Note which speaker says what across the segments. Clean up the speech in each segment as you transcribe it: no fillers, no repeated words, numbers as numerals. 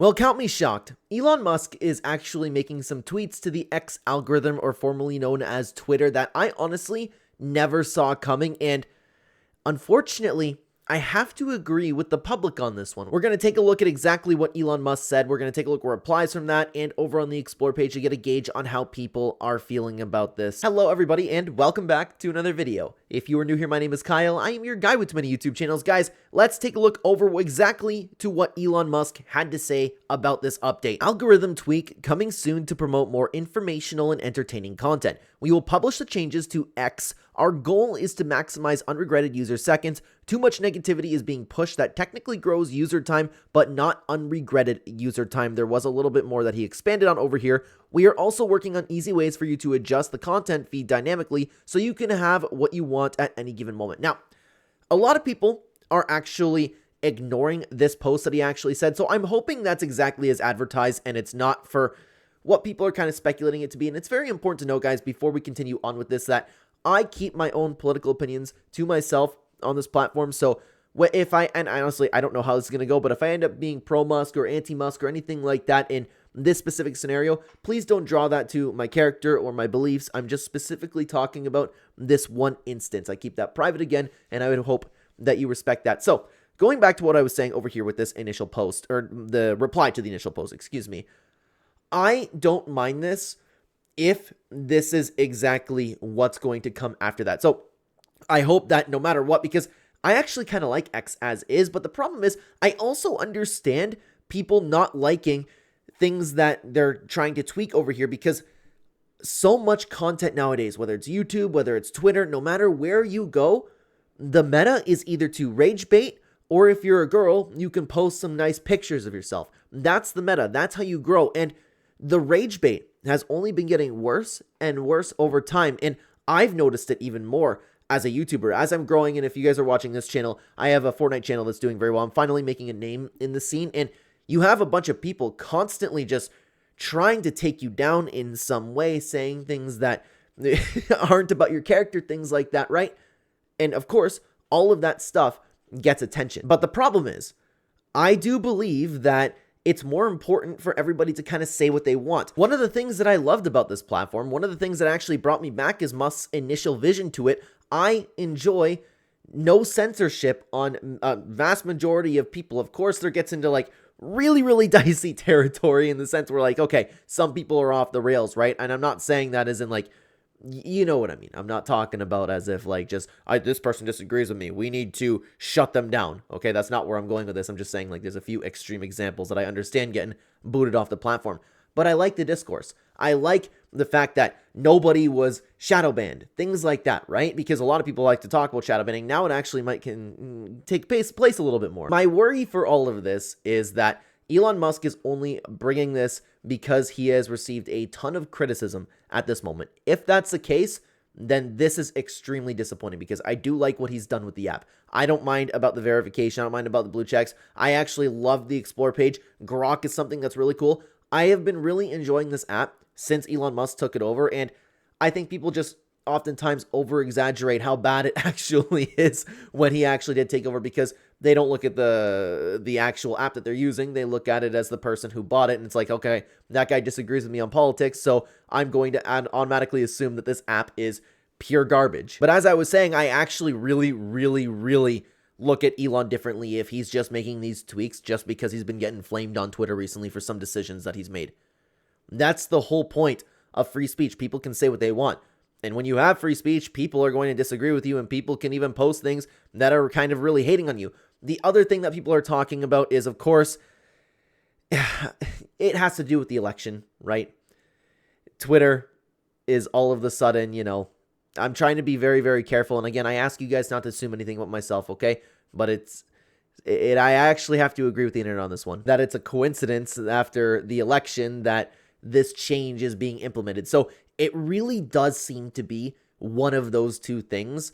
Speaker 1: Well, count me shocked. Elon Musk is actually making some tweets to the X algorithm, or formerly known as Twitter, that I honestly never saw coming, and unfortunately, I have to agree with the public on this one. We're going to take a look at exactly what Elon Musk said. We're going to take a look at replies from that, and over on the Explore page to get a gauge on how people are feeling about this. Hello, everybody, and welcome back to another video. If you are new here, my name is Kyle. I am your guy with many YouTube channels. Guys, let's take a look over exactly to what Elon Musk had to say about this update. Algorithm tweak coming soon to promote more informational and entertaining content. We will publish the changes to X. Our goal is to maximize unregretted user seconds. Too much negativity is being pushed that technically grows user time, but not unregretted user time. There was a little bit more that he expanded on over here. We are also working on easy ways for you to adjust the content feed dynamically so you can have what you want at any given moment. Now, a lot of people are actually ignoring this post that he actually said, so I'm hoping that's exactly as advertised and it's not for what people are kind of speculating it to be. And it's very important to know, guys, before we continue on with this, that I keep my own political opinions to myself on this platform. So if and honestly, I don't know how this is going to go, but if I end up being pro-Musk or anti-Musk or anything like that in this specific scenario, please don't draw that to my character or my beliefs. I'm just specifically talking about this one instance. I keep that private again, and I would hope that you respect that. So going back to what I was saying over here with this initial post, or the reply to the initial post, excuse me, I don't mind this if this is exactly what's going to come after that. So I hope that no matter what, because I actually kind of like X as is, but the problem is I also understand people not liking things that they're trying to tweak over here, because so much content nowadays, whether it's YouTube, whether it's Twitter, no matter where you go, the meta is either to rage bait, or if you're a girl, you can post some nice pictures of yourself. That's the meta. That's how you grow. And the rage bait has only been getting worse and worse over time. And I've noticed it even more as a YouTuber, as I'm growing. And if you guys are watching this channel, I have a Fortnite channel that's doing very well. I'm finally making a name in the scene. And you have a bunch of people constantly just trying to take you down in some way, saying things that aren't about your character, things like that, right? And of course, all of that stuff gets attention. But the problem is, I do believe that it's more important for everybody to kind of say what they want. One of the things that I loved about this platform, one of the things that actually brought me back is Musk's initial vision to it. I enjoy no censorship on a vast majority of people. Of course, there gets into like really dicey territory in the sense where like, okay, some people are off the rails, right? And I'm not saying that as in like, you know what I mean. I'm not talking about as if like just, this person disagrees with me, we need to shut them down. Okay, that's not where I'm going with this. I'm just saying like there's a few extreme examples that I understand getting booted off the platform. But I like the discourse. I like the fact that nobody was shadow banned. Things like that, right? Because a lot of people like to talk about shadow banning. Now it actually can take place a little bit more. My worry for all of this is that Elon Musk is only bringing this because he has received a ton of criticism at this moment. If that's the case, then this is extremely disappointing, because I do like what he's done with the app. I don't mind about the verification. I don't mind about the blue checks. I actually love the Explore page. Grok is something that's really cool. I have been really enjoying this app since Elon Musk took it over, and I think people just oftentimes over-exaggerate how bad it actually is when he actually did take over, because they don't look at the actual app that they're using. They look at it as the person who bought it, and it's like, okay, that guy disagrees with me on politics, so I'm going to automatically assume that this app is pure garbage. But as I was saying, I actually really look at Elon differently if he's just making these tweaks just because he's been getting flamed on Twitter recently for some decisions that he's made. That's the whole point of free speech. People can say what they want. And when you have free speech, people are going to disagree with you, and people can even post things that are kind of really hating on you. The other thing that people are talking about is, of course, it has to do with the election, right? Twitter is all of a sudden, you know, I'm trying to be very careful. And again, I ask you guys not to assume anything about myself, okay? But I actually have to agree with the internet on this one, that it's a coincidence after the election that this change is being implemented. So it really does seem to be one of those two things.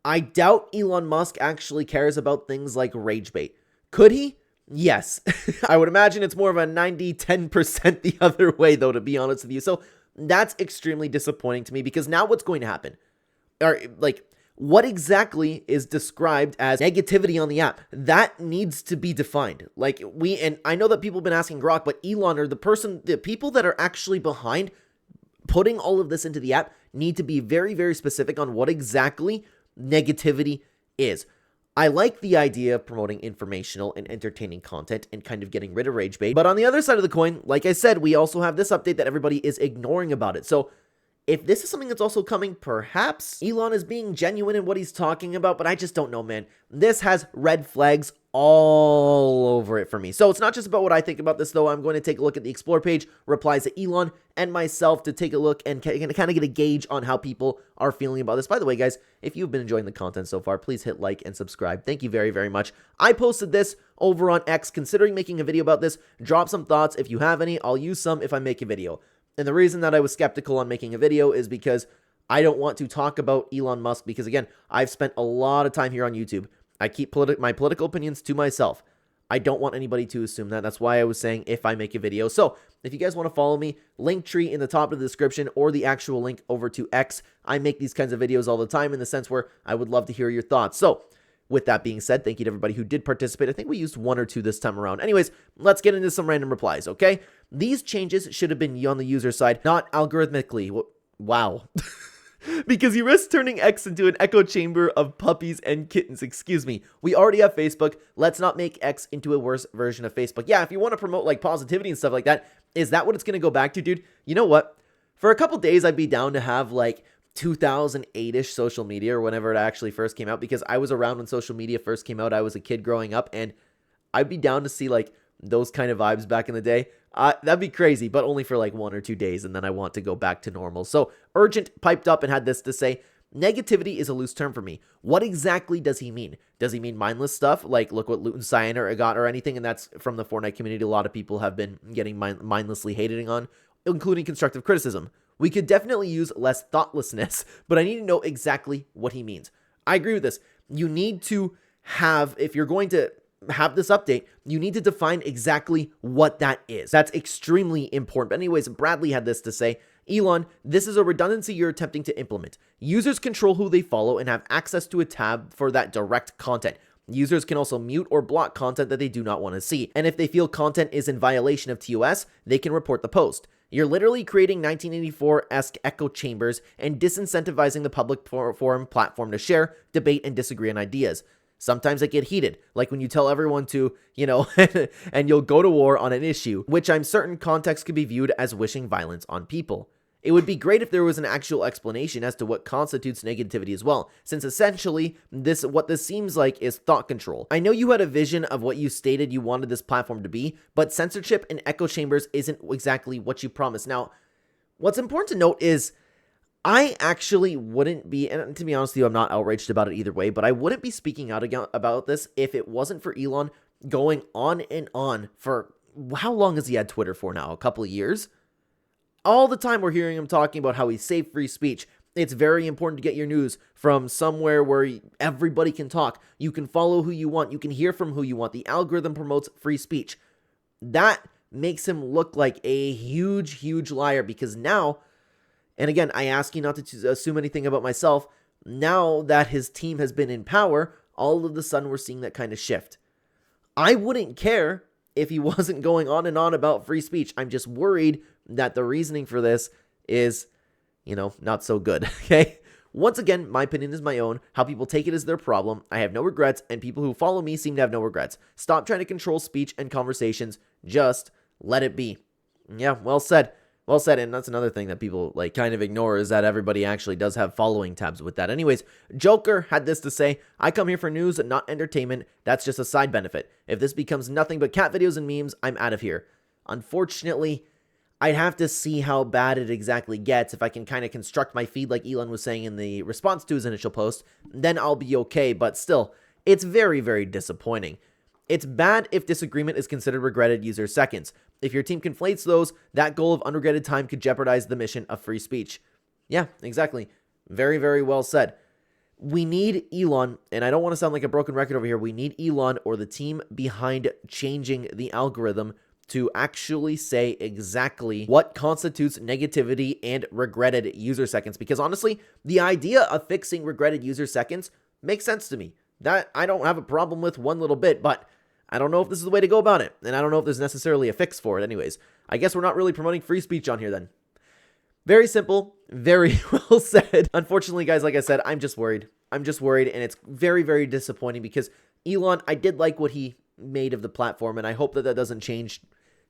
Speaker 1: I doubt Elon Musk actually cares about things like rage bait. Could he? Yes. I would imagine it's more of a 90-10% the other way, though, to be honest with you. So that's extremely disappointing to me, because now what's going to happen? Or like, What exactly is described as negativity on the app? That needs to be defined. Like, and I know that people have been asking Grok, but Elon or the people that are actually behind putting all of this into the app need to be very, very specific on what exactly negativity is. I like the idea of promoting informational and entertaining content and kind of getting rid of rage bait. But on the other side of the coin, like I said, we also have this update that everybody is ignoring about it. So if this is something that's also coming, perhaps Elon is being genuine in what he's talking about, but I just don't know, man. This has red flags all over it for me. So it's not just about what I think about this, though. I'm going to take a look at the Explore page, replies to Elon and myself to take a look and kind of get a gauge on how people are feeling about this. By the way, guys, if you've been enjoying the content so far, please hit like and subscribe. Thank you very, very much. I posted this over on X, considering making a video about this. Drop some thoughts. If you have any, I'll use some if I make a video. And the reason that I was skeptical on making a video is because I don't want to talk about Elon Musk because, again, I've spent a lot of time here on YouTube. I keep my political opinions to myself. I don't want anybody to assume that. That's why I was saying if I make a video. So if you guys want to follow me, link tree in the top of the description or the actual link over to X. I make these kinds of videos all the time in the sense where I would love to hear your thoughts. So with that being said, thank you to everybody who did participate. I think we used 1 or 2 this time around. Anyways, let's get into some random replies, okay? These changes should have been on the user side, not algorithmically. Wow. Because you risk turning X into an echo chamber of puppies and kittens. Excuse me. We already have Facebook. Let's not make X into a worse version of Facebook. Yeah, if you want to promote like positivity and stuff like that, is that what it's going to go back to, dude? You know what? For a couple days, I'd be down to have like 2008-ish social media or whenever it actually first came out, because I was around when social media first came out. I was a kid growing up, and I'd be down to see like those kind of vibes back in the day. That'd be crazy, but only for like 1 or 2 days, and then I want to go back to normal. So Urgent piped up and had this to say: negativity is a loose term for me. What exactly does he mean? Does he mean mindless stuff? Like, look what Loot and Cyan got or anything? And that's from the Fortnite community. A lot of people have been getting mindlessly hating on, including constructive criticism. We could definitely use less thoughtlessness, but I need to know exactly what he means. I agree with this. You need to have, if you're going to have this update, you need to define exactly what that is. That's extremely important. But anyways, Bradley had this to say: Elon, this is a redundancy you're attempting to implement. Users control who they follow and have access to a tab for that direct content. Users can also mute or block content that they do not want to see. And if they feel content is in violation of TOS, they can report the post. You're literally creating 1984-esque echo chambers and disincentivizing the public forum platform to share, debate, and disagree on ideas. Sometimes they get heated, like when you tell everyone to, and you'll go to war on an issue, which I'm certain context could be viewed as wishing violence on people. It would be great if there was an actual explanation as to what constitutes negativity as well, since essentially what this seems like is thought control. I know you had a vision of what you stated you wanted this platform to be, but censorship and echo chambers isn't exactly what you promised. Now, what's important to note is I actually wouldn't be, and to be honest with you, I'm not outraged about it either way, but I wouldn't be speaking out about this if it wasn't for Elon going on and on for, how long has he had Twitter for now? A couple of years? All the time we're hearing him talking about how he saved free speech. It's very important to get your news from somewhere where everybody can talk. You can follow who you want. You can hear from who you want. The algorithm promotes free speech. That makes him look like a huge, huge liar, because now, and again, I ask you not to assume anything about myself, now that his team has been in power, all of a sudden we're seeing that kind of shift. I wouldn't care if he wasn't going on and on about free speech. I'm just worried that the reasoning for this is, not so good, okay? Once again, my opinion is my own. How people take it is their problem. I have no regrets, and people who follow me seem to have no regrets. Stop trying to control speech and conversations. Just let it be. Yeah, well said. Well said, and that's another thing that people kind of ignore, is that everybody actually does have following tabs with that. Anyways, Joker had this to say: I come here for news and not entertainment. That's just a side benefit. If this becomes nothing but cat videos and memes, I'm out of here. Unfortunately, I'd have to see how bad it exactly gets. If I can kind of construct my feed like Elon was saying in the response to his initial post, then I'll be okay, but still, it's very, very disappointing. It's bad if disagreement is considered regretted user seconds. If your team conflates those, that goal of unregretted time could jeopardize the mission of free speech. Yeah, exactly. Very, very well said. We need Elon, and I don't want to sound like a broken record over here, we need Elon or the team behind changing the algorithm to actually say exactly what constitutes negativity and regretted user seconds. Because honestly, the idea of fixing regretted user seconds makes sense to me. That I don't have a problem with one little bit, but I don't know if this is the way to go about it. And I don't know if there's necessarily a fix for it anyways. I guess we're not really promoting free speech on here then. Very simple, very well said. Unfortunately, guys, like I said, I'm just worried. I'm just worried, and it's very, very disappointing because Elon, I did like what he made of the platform, and I hope that that doesn't change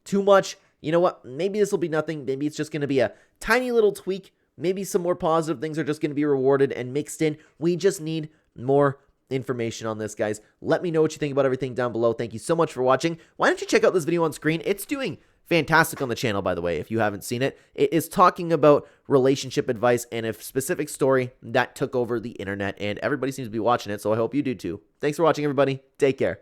Speaker 1: too much. You know what? Maybe this will be nothing. Maybe it's just going to be a tiny little tweak. Maybe some more positive things are just going to be rewarded and mixed in. We just need more information on this, guys. Let me know what you think about everything down below. Thank you so much for watching. Why don't you check out this video on screen? It's doing fantastic on the channel, by the way, if you haven't seen it. It is talking about relationship advice and a specific story that took over the internet, and everybody seems to be watching it, so I hope you do too. Thanks for watching, everybody. Take care.